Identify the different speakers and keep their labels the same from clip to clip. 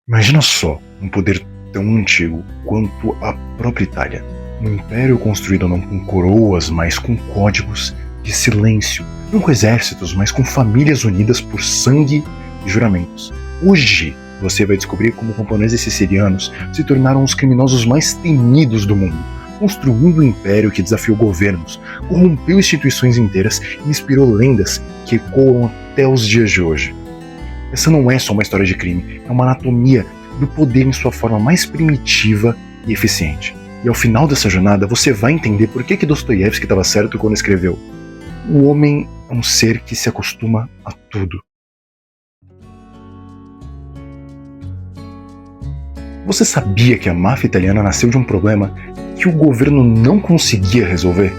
Speaker 1: Imagina só um poder tão antigo quanto a própria Itália. Um império construído não com coroas, mas com códigos de silêncio. Não com exércitos, mas com famílias unidas por sangue e juramentos. Hoje você vai descobrir como camponeses sicilianos se tornaram os criminosos mais temidos do mundo, construindo um império que desafiou governos, corrompeu instituições inteiras e inspirou lendas que ecoam até os dias de hoje. Essa não é só uma história de crime, é uma anatomia do poder em sua forma mais primitiva e eficiente. E ao final dessa jornada você vai entender por que Dostoiévski estava certo quando escreveu: o homem é um ser que se acostuma a tudo. Você sabia que a máfia italiana nasceu de um problema que o governo não conseguia resolver?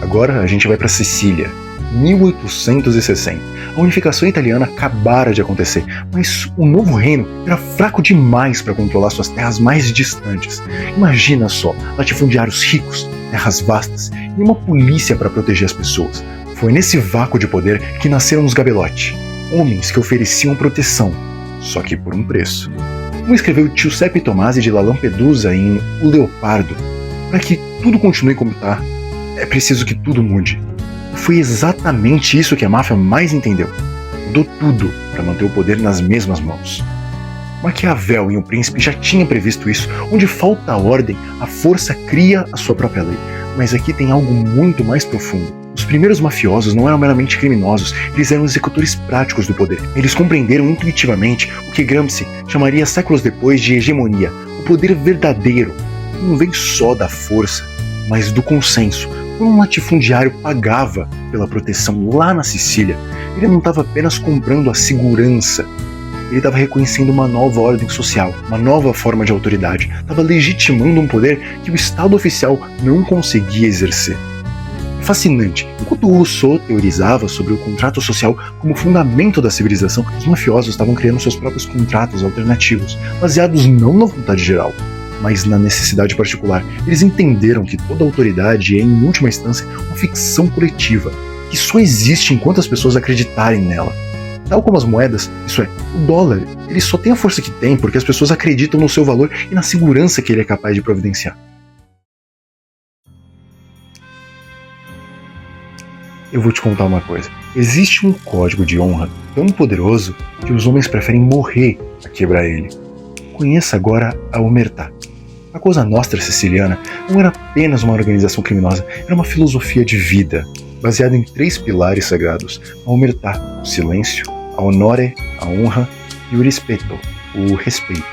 Speaker 1: Agora a gente vai para Sicília, 1860. A unificação italiana acabara de acontecer, mas o novo reino era fraco demais para controlar suas terras mais distantes. Imagina só, latifundiários ricos, terras vastas e uma polícia para proteger as pessoas. Foi nesse vácuo de poder que nasceram os Gabelotti, homens que ofereciam proteção, só que por um preço. Como escreveu Giuseppe Tomasi de La Lampedusa em O Leopardo: para que tudo continue como está, é preciso que tudo mude. Foi exatamente isso que a máfia mais entendeu. Mudou tudo para manter o poder nas mesmas mãos. Maquiavel em O Príncipe já tinha previsto isso. Onde falta a ordem, a força cria a sua própria lei. Mas aqui tem algo muito mais profundo. Os primeiros mafiosos não eram meramente criminosos, eles eram executores práticos do poder. Eles compreenderam intuitivamente o que Gramsci chamaria séculos depois de hegemonia. O poder verdadeiro não vem só da força, mas do consenso. Quando um latifundiário pagava pela proteção lá na Sicília, ele não estava apenas comprando a segurança, ele estava reconhecendo uma nova ordem social, uma nova forma de autoridade, estava legitimando um poder que o Estado oficial não conseguia exercer. É fascinante. Enquanto Rousseau teorizava sobre o contrato social como fundamento da civilização, os mafiosos estavam criando seus próprios contratos alternativos, baseados não na vontade geral, mas na necessidade particular. Eles entenderam que toda autoridade é, em última instância, uma ficção coletiva, que só existe enquanto as pessoas acreditarem nela. Tal como as moedas, isso é, o dólar, ele só tem a força que tem porque as pessoas acreditam no seu valor e na segurança que ele é capaz de providenciar. Eu vou te contar uma coisa. Existe um código de honra tão poderoso que os homens preferem morrer a quebrar ele. Conheça agora a Omertà. A Cosa Nostra siciliana não era apenas uma organização criminosa, era uma filosofia de vida, baseada em 3 pilares sagrados: a Omertà, o silêncio, a Honore, a honra, e o Rispetto, o respeito.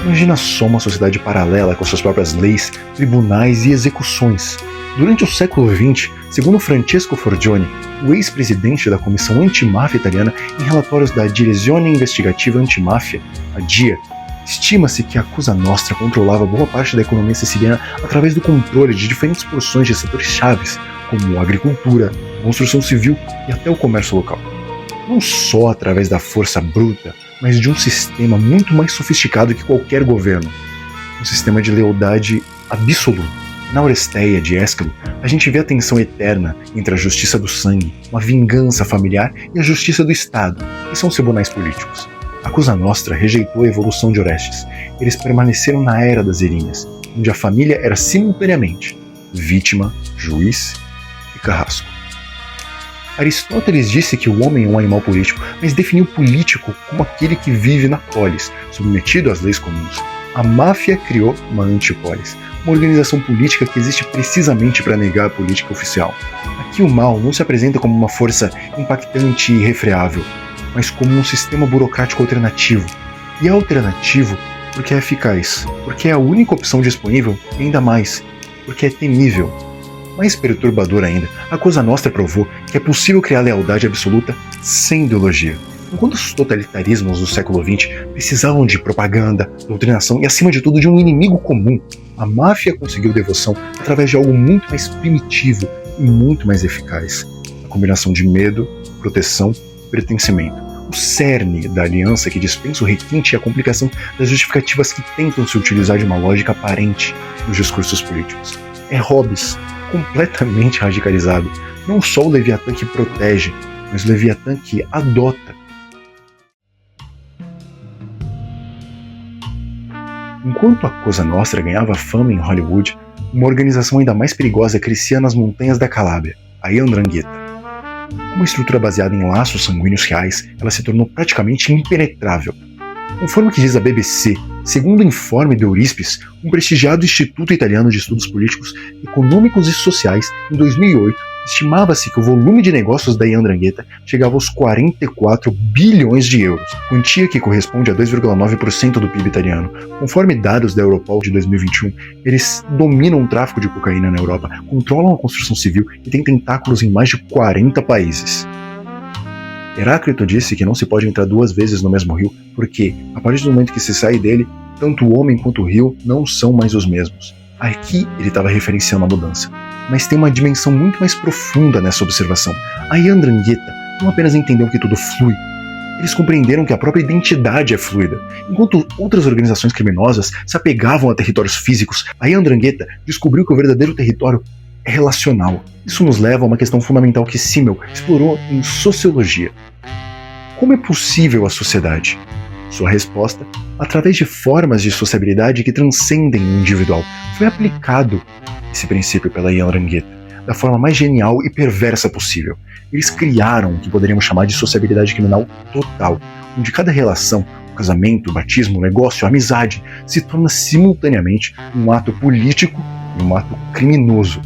Speaker 1: Imagina só uma sociedade paralela com suas próprias leis, tribunais e execuções. Durante o século XX, segundo Francesco Forgione, o ex-presidente da Comissão Antimáfia italiana, em relatórios da Direzione Investigativa Antimafia, a DIA, estima-se que a Cosa Nostra controlava boa parte da economia siciliana através do controle de diferentes porções de setores chaves, como a agricultura, a construção civil e até o comércio local. Não só através da força bruta, mas de um sistema muito mais sofisticado que qualquer governo. Um sistema de lealdade absoluta. Na Oresteia de Ésquilo, a gente vê a tensão eterna entre a justiça do sangue, uma vingança familiar, e a justiça do Estado, que são os tribunais políticos. A Cosa Nostra rejeitou a evolução de Orestes. Eles permaneceram na era das Erinhas, onde a família era simultaneamente vítima, juiz e carrasco. Aristóteles disse que o homem é um animal político, mas definiu o político como aquele que vive na polis, submetido às leis comuns. A máfia criou uma antipolis, uma organização política que existe precisamente para negar a política oficial. Aqui o mal não se apresenta como uma força impactante e irrefreável, mas como um sistema burocrático alternativo. E é alternativo porque é eficaz, porque é a única opção disponível e ainda mais, porque é temível. Mais perturbador ainda, a Cosa Nostra provou que é possível criar lealdade absoluta sem ideologia. Enquanto os totalitarismos do século XX precisavam de propaganda, doutrinação e, acima de tudo, de um inimigo comum, a máfia conseguiu devoção através de algo muito mais primitivo e muito mais eficaz: a combinação de medo, proteção e pertencimento. O cerne da aliança que dispensa o requinte e a complicação das justificativas que tentam se utilizar de uma lógica aparente nos discursos políticos. É Hobbes, completamente radicalizado. Não só o Leviatã que protege, mas o Leviatã que adota. Enquanto a Cosa Nostra ganhava fama em Hollywood, uma organização ainda mais perigosa crescia nas montanhas da Calábria, a 'Ndrangheta. Uma estrutura baseada em laços sanguíneos reais, ela se tornou praticamente impenetrável. Conforme o que diz a BBC, segundo o informe do Eurispes, um prestigiado Instituto Italiano de Estudos Políticos, Econômicos e Sociais, em 2008, estimava-se que o volume de negócios da 'Ndrangheta chegava aos 44 bilhões de euros, quantia que corresponde a 2,9% do PIB italiano. Conforme dados da Europol de 2021, eles dominam o tráfico de cocaína na Europa, controlam a construção civil e têm tentáculos em mais de 40 países. Heráclito disse que não se pode entrar duas vezes no mesmo rio, porque, a partir do momento que se sai dele, tanto o homem quanto o rio não são mais os mesmos. Aqui ele estava referenciando a mudança. Mas tem uma dimensão muito mais profunda nessa observação. A 'Ndrangheta não apenas entendeu que tudo flui, eles compreenderam que a própria identidade é fluida. Enquanto outras organizações criminosas se apegavam a territórios físicos, a 'Ndrangheta descobriu que o verdadeiro território é relacional. Isso nos leva a uma questão fundamental que Simmel explorou em sociologia. Como é possível a sociedade? Sua resposta, através de formas de sociabilidade que transcendem o individual. Foi aplicado esse princípio pela 'Ndrangheta da forma mais genial e perversa possível. Eles criaram o que poderíamos chamar de sociabilidade criminal total, onde cada relação, o casamento, o batismo, o negócio, a amizade, se torna simultaneamente um ato político e um ato criminoso.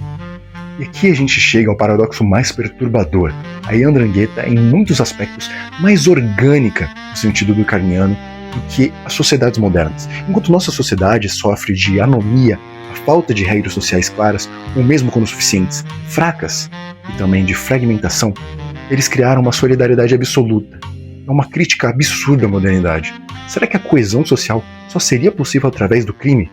Speaker 1: E aqui a gente chega ao paradoxo mais perturbador. A 'Ndrangheta é, em muitos aspectos, mais orgânica no sentido do carniano do que as sociedades modernas. Enquanto nossa sociedade sofre de anomia, a falta de regras sociais claras, ou mesmo quando suficientes, fracas, e também de fragmentação, eles criaram uma solidariedade absoluta. É uma crítica absurda à modernidade. Será que a coesão social só seria possível através do crime?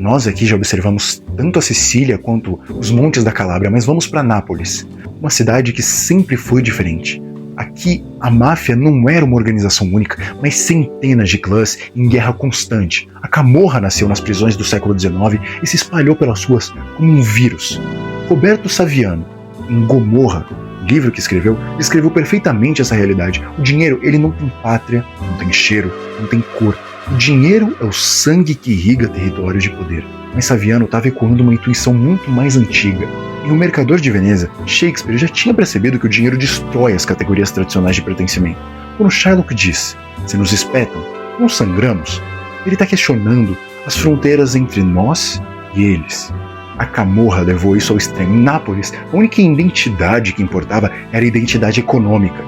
Speaker 1: Nós aqui já observamos tanto a Sicília quanto os montes da Calábria, mas vamos para Nápoles, uma cidade que sempre foi diferente. Aqui, a máfia não era uma organização única, mas centenas de clãs em guerra constante. A Camorra nasceu nas prisões do século XIX e se espalhou pelas ruas como um vírus. Roberto Saviano, em Gomorra, livro que escreveu, descreveu perfeitamente essa realidade. O dinheiro, ele não tem pátria, não tem cheiro, não tem cor. O dinheiro é o sangue que irriga territórios de poder. Mas Saviano estava ecoando uma intuição muito mais antiga. Em O Mercador de Veneza, Shakespeare já tinha percebido que o dinheiro destrói as categorias tradicionais de pertencimento. Quando Shylock diz, se nos espetam, não sangramos, ele está questionando as fronteiras entre nós e eles. A Camorra levou isso ao extremo. Em Nápoles, a única identidade que importava era a identidade econômica.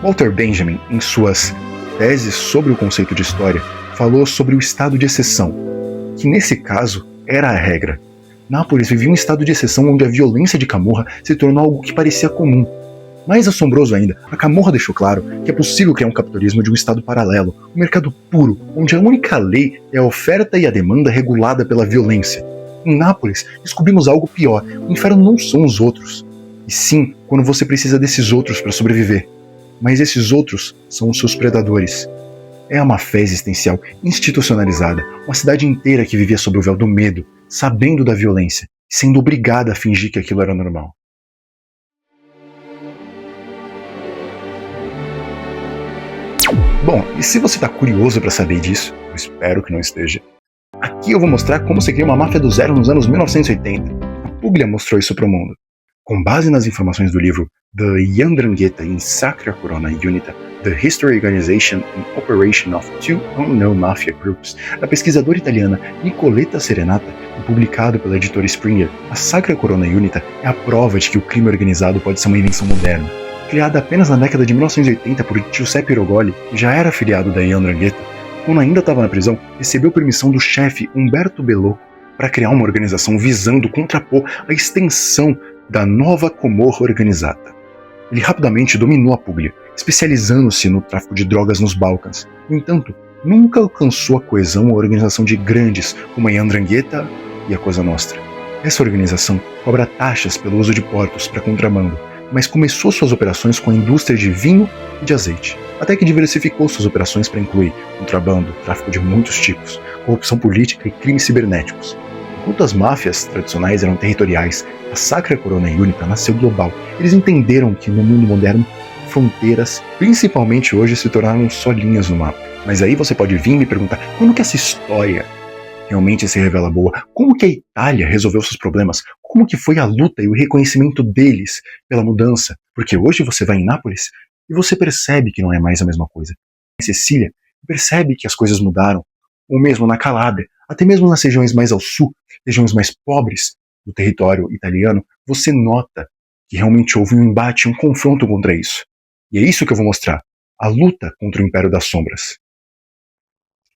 Speaker 1: Walter Benjamin, em suas teses sobre o conceito de história, falou sobre o estado de exceção, que nesse caso era a regra. Nápoles vivia um estado de exceção onde a violência de Camorra se tornou algo que parecia comum. Mais assombroso ainda, a Camorra deixou claro que é possível criar um capitalismo de um estado paralelo, um mercado puro, onde a única lei é a oferta e a demanda regulada pela violência. Em Nápoles, descobrimos algo pior: o inferno não são os outros, e sim quando você precisa desses outros para sobreviver. Mas esses outros são os seus predadores. É a má-fé existencial institucionalizada, uma cidade inteira que vivia sob o véu do medo, sabendo da violência, e sendo obrigada a fingir que aquilo era normal. Bom, e se você está curioso para saber disso, eu espero que não esteja, aqui eu vou mostrar como se cria uma máfia do zero nos anos 1980. A Puglia mostrou isso para o mundo. Com base nas informações do livro The 'Ndrangheta in Sacra Corona Unita, The History, Organization and Operation of Two Unknown Mafia Groups, da pesquisadora italiana Nicoletta Serenata e publicado pela editora Springer, a Sacra Corona Unita é a prova de que o crime organizado pode ser uma invenção moderna. Criada apenas na década de 1980 por Giuseppe Rogoli, que já era afiliado da 'Ndrangheta, quando ainda estava na prisão, recebeu permissão do chefe Umberto Bellocco para criar uma organização visando contrapor a extensão da nova Camorra organizada. Ele rapidamente dominou a Puglia, especializando-se no tráfico de drogas nos Balcãs. No entanto, nunca alcançou a coesão ou organização de grandes como a 'Ndrangheta e a Cosa Nostra. Essa organização cobra taxas pelo uso de portos para contrabando, mas começou suas operações com a indústria de vinho e de azeite, até que diversificou suas operações para incluir contrabando, tráfico de muitos tipos, corrupção política e crimes cibernéticos. Enquanto as máfias tradicionais eram territoriais, a Sacra Corona Unita nasceu global. Eles entenderam que no mundo moderno fronteiras, principalmente hoje, se tornaram só linhas no mapa. Mas aí você pode vir me perguntar, quando que essa história realmente se revela boa? Como que a Itália resolveu seus problemas? Como que foi a luta e o reconhecimento deles pela mudança? Porque hoje você vai em Nápoles e você percebe que não é mais a mesma coisa. Em Sicília, percebe que as coisas mudaram. Ou mesmo na Calábria, até mesmo nas regiões mais ao sul, regiões mais pobres do território italiano, você nota que realmente houve um embate, um confronto contra isso. E é isso que eu vou mostrar. A luta contra o Império das Sombras.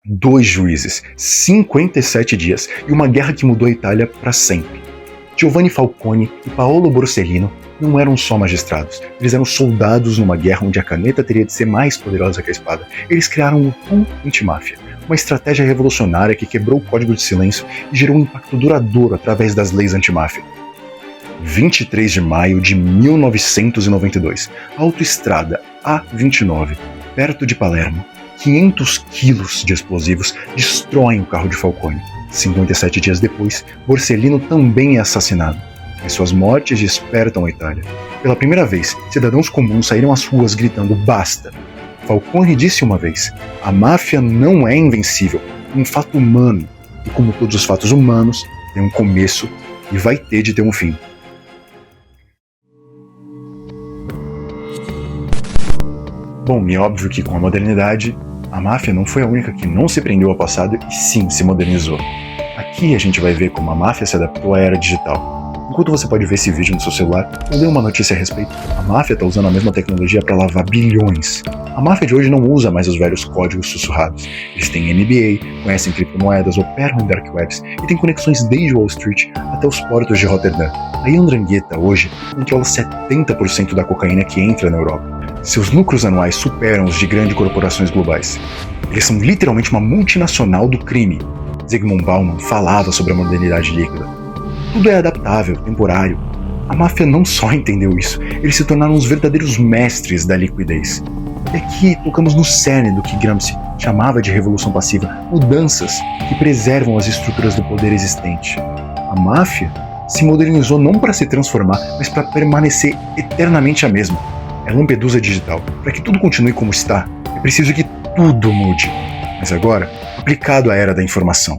Speaker 1: 2 juízes, 57 dias e uma guerra que mudou a Itália para sempre. Giovanni Falcone e Paolo Borsellino não eram só magistrados, eles eram soldados numa guerra onde a caneta teria de ser mais poderosa que a espada. Eles criaram o POOL antimáfia, uma estratégia revolucionária que quebrou o código de silêncio e gerou um impacto duradouro através das leis antimáfia. 23 de maio de 1992, autoestrada A29, perto de Palermo. 500 quilos de explosivos destroem o carro de Falcone. 57 dias depois, Borsellino também é assassinado. Mas suas mortes despertam a Itália. Pela primeira vez, cidadãos comuns saíram às ruas gritando basta. Falcone disse uma vez, a máfia não é invencível, é um fato humano. E como todos os fatos humanos, tem um começo e vai ter de ter um fim. Bom, e é óbvio que com a modernidade, a máfia não foi a única que não se prendeu ao passado e sim se modernizou. Aqui a gente vai ver como a máfia se adaptou à era digital. Enquanto você pode ver esse vídeo no seu celular, eu dei uma notícia a respeito. A máfia está usando a mesma tecnologia para lavar bilhões. A máfia de hoje não usa mais os velhos códigos sussurrados. Eles têm MBA, conhecem criptomoedas, operam em dark webs e têm conexões desde Wall Street até os portos de Rotterdam. A 'Ndrangheta hoje controla 70% da cocaína que entra na Europa. Seus lucros anuais superam os de grandes corporações globais. Eles são literalmente uma multinacional do crime. Zygmunt Bauman falava sobre a modernidade líquida. Tudo é adaptável, temporário. A máfia não só entendeu isso, eles se tornaram os verdadeiros mestres da liquidez. E aqui tocamos no cerne do que Gramsci chamava de revolução passiva, mudanças que preservam as estruturas do poder existente. A máfia se modernizou não para se transformar, mas para permanecer eternamente a mesma. É Lampedusa digital. Para que tudo continue como está, é preciso que tudo mude. Mas agora, aplicado à era da informação.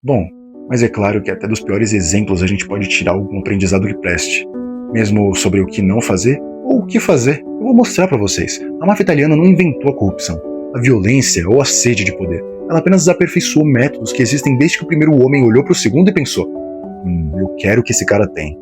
Speaker 1: Bom, mas é claro que até dos piores exemplos a gente pode tirar algum aprendizado que preste. Mesmo sobre o que não fazer ou o que fazer. Eu vou mostrar para vocês. A máfia italiana não inventou a corrupção, a violência ou a sede de poder. Ela apenas aperfeiçoou métodos que existem desde que o primeiro homem olhou para o segundo e pensou: eu quero o que esse cara tem.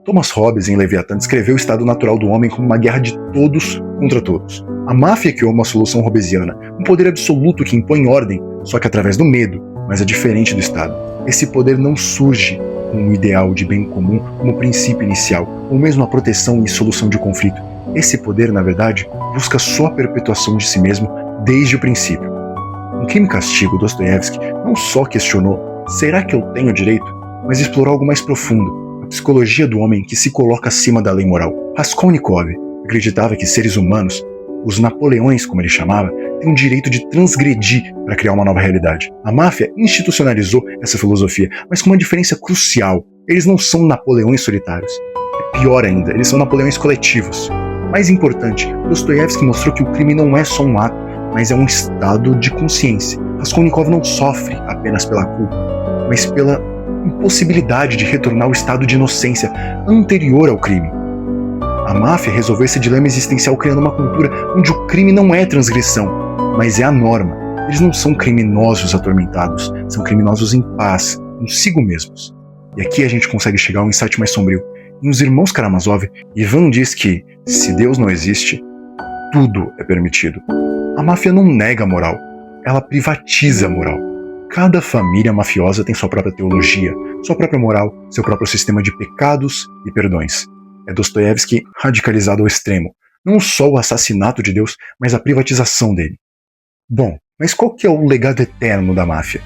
Speaker 1: Thomas Hobbes, em Leviatã, descreveu o estado natural do homem como uma guerra de todos contra todos. A máfia criou uma solução hobbesiana, um poder absoluto que impõe ordem, só que através do medo, mas é diferente do Estado. Esse poder não surge como um ideal de bem comum, como princípio inicial, ou mesmo a proteção e solução de conflito. Esse poder, na verdade, busca só a perpetuação de si mesmo desde o princípio. Em Crime e Castigo, Dostoiévski não só questionou será que eu tenho direito, mas explorou algo mais profundo, a psicologia do homem que se coloca acima da lei moral. Raskolnikov acreditava que seres humanos, os Napoleões como ele chamava, têm o direito de transgredir para criar uma nova realidade. A máfia institucionalizou essa filosofia, mas com uma diferença crucial. Eles não são Napoleões solitários. É pior ainda, eles são Napoleões coletivos. Mais importante, Dostoiévski mostrou que o crime não é só um ato, mas é um estado de consciência. Raskolnikov não sofre apenas pela culpa, mas pela impossibilidade de retornar ao estado de inocência anterior ao crime. A máfia resolveu esse dilema existencial criando uma cultura onde o crime não é transgressão, mas é a norma. Eles não são criminosos atormentados, são criminosos em paz, consigo mesmos. E aqui a gente consegue chegar a um insight mais sombrio. Em Os Irmãos Karamazov, Ivan diz que, se Deus não existe, tudo é permitido. A máfia não nega a moral, ela privatiza a moral. Cada família mafiosa tem sua própria teologia, sua própria moral, seu próprio sistema de pecados e perdões. É Dostoiévski radicalizado ao extremo. Não só o assassinato de Deus, mas a privatização dele. Bom, mas qual que é o legado eterno da máfia?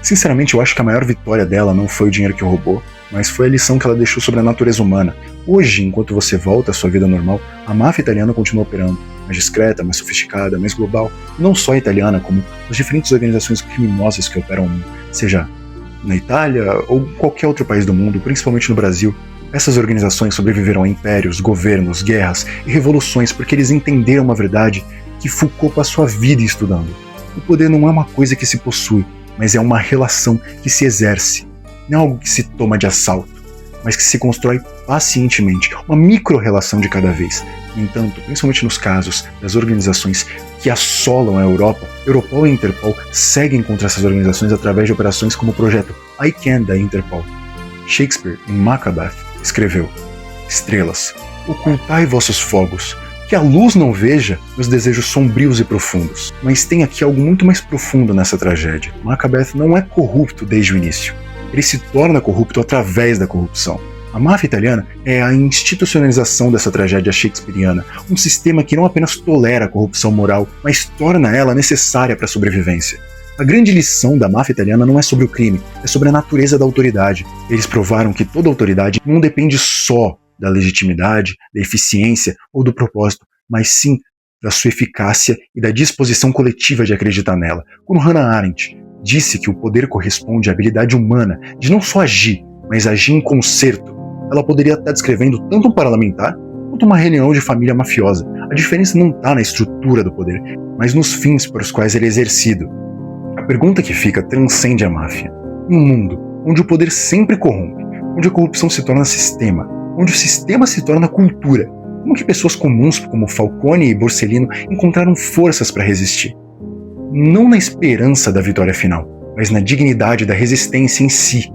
Speaker 1: Sinceramente, eu acho que a maior vitória dela não foi o dinheiro que roubou, mas foi a lição que ela deixou sobre a natureza humana. Hoje, enquanto você volta à sua vida normal, a máfia italiana continua operando, mais discreta, mais sofisticada, mais global. Não só a italiana, como as diferentes organizações criminosas que operam, seja na Itália ou qualquer outro país do mundo, principalmente no Brasil. Essas organizações sobreviveram a impérios, governos, guerras e revoluções porque eles entenderam uma verdade que Foucault passou a vida estudando. O poder não é uma coisa que se possui, mas é uma relação que se exerce. Não é algo que se toma de assalto, mas que se constrói pacientemente, uma micro-relação de cada vez. No entanto, principalmente nos casos das organizações que assolam a Europa, Europol e Interpol seguem contra essas organizações através de operações como o projeto ICANN da Interpol. Shakespeare, em Macbeth, escreveu: Estrelas, ocultai vossos fogos, que a luz não veja meus desejos sombrios e profundos. Mas tem aqui algo muito mais profundo nessa tragédia. Macbeth não é corrupto desde o início. Ele se torna corrupto através da corrupção. A máfia italiana é a institucionalização dessa tragédia shakespeariana, um sistema que não apenas tolera a corrupção moral, mas torna ela necessária para a sobrevivência. A grande lição da máfia italiana não é sobre o crime, é sobre a natureza da autoridade. Eles provaram que toda autoridade não depende só da legitimidade, da eficiência ou do propósito, mas sim da sua eficácia e da disposição coletiva de acreditar nela. Quando Hannah Arendt disse que o poder corresponde à habilidade humana de não só agir, mas agir em concerto, ela poderia estar descrevendo tanto um parlamentar quanto uma reunião de família mafiosa. A diferença não está na estrutura do poder, mas nos fins para os quais ele é exercido. A pergunta que fica transcende a máfia. Em um mundo onde o poder sempre corrompe, onde a corrupção se torna sistema, onde o sistema se torna cultura, como que pessoas comuns como Falcone e Borsellino encontraram forças para resistir? Não na esperança da vitória final, mas na dignidade da resistência em si.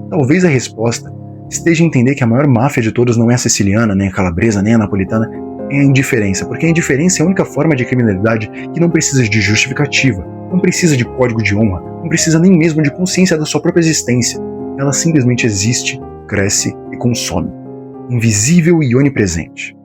Speaker 1: Talvez a resposta esteja em entender que a maior máfia de todas não é a siciliana, nem a calabresa, nem a napolitana, é a indiferença, porque a indiferença é a única forma de criminalidade que não precisa de justificativa, não precisa de código de honra, não precisa nem mesmo de consciência da sua própria existência. Ela simplesmente existe, cresce e consome. Invisível e onipresente.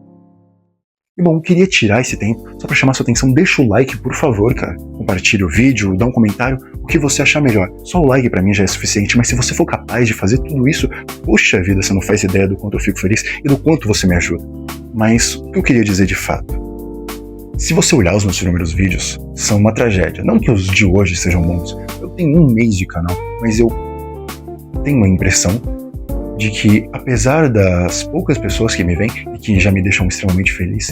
Speaker 1: E bom, eu queria tirar esse tempo só para chamar sua atenção. Deixa o like, por favor, cara. Compartilha o vídeo, dá um comentário, o que você achar melhor. Só o like para mim já é suficiente, mas se você for capaz de fazer tudo isso, poxa vida, você não faz ideia do quanto eu fico feliz e do quanto você me ajuda. Mas o que eu queria dizer de fato? Se você olhar os meus primeiros vídeos, são uma tragédia. Não que os de hoje sejam bons. Eu tenho um mês de canal, mas eu tenho a impressão de que, apesar das poucas pessoas que me veem e que já me deixam extremamente feliz,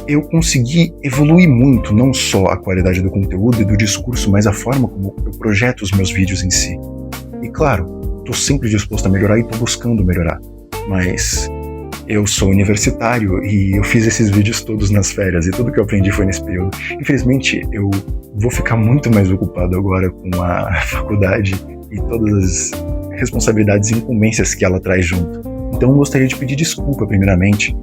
Speaker 1: eu consegui evoluir muito, não só a qualidade do conteúdo e do discurso, mas a forma como eu projeto os meus vídeos em si. E claro, estou sempre disposto a melhorar e estou buscando melhorar, mas eu sou universitário e eu fiz esses vídeos todos nas férias e tudo que eu aprendi foi nesse período. Infelizmente, eu vou ficar muito mais ocupado agora com a faculdade e todas as responsabilidades e incumbências que ela traz junto. Então eu gostaria de pedir desculpa primeiramente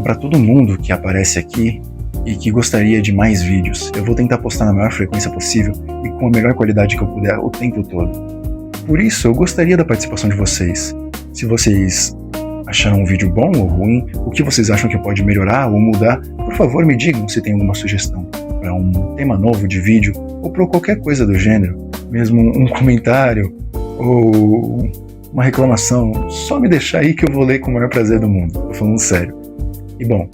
Speaker 1: para todo mundo que aparece aqui e que gostaria de mais vídeos. Eu vou tentar postar na maior frequência possível e com a melhor qualidade que eu puder o tempo todo. Por isso eu gostaria da participação de vocês. Se vocês acharam um vídeo bom ou ruim, o que vocês acham que pode melhorar ou mudar, por favor me digam se tem alguma sugestão para um tema novo de vídeo ou para qualquer coisa do gênero, mesmo um comentário ou uma reclamação, só me deixar aí que eu vou ler com o maior prazer do mundo. Tô falando sério. E bom,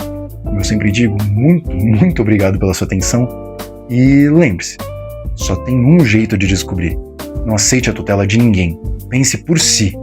Speaker 1: como eu sempre digo, muito obrigado pela sua atenção e lembre-se, só tem um jeito de descobrir. Não aceite a tutela de ninguém. Pense por si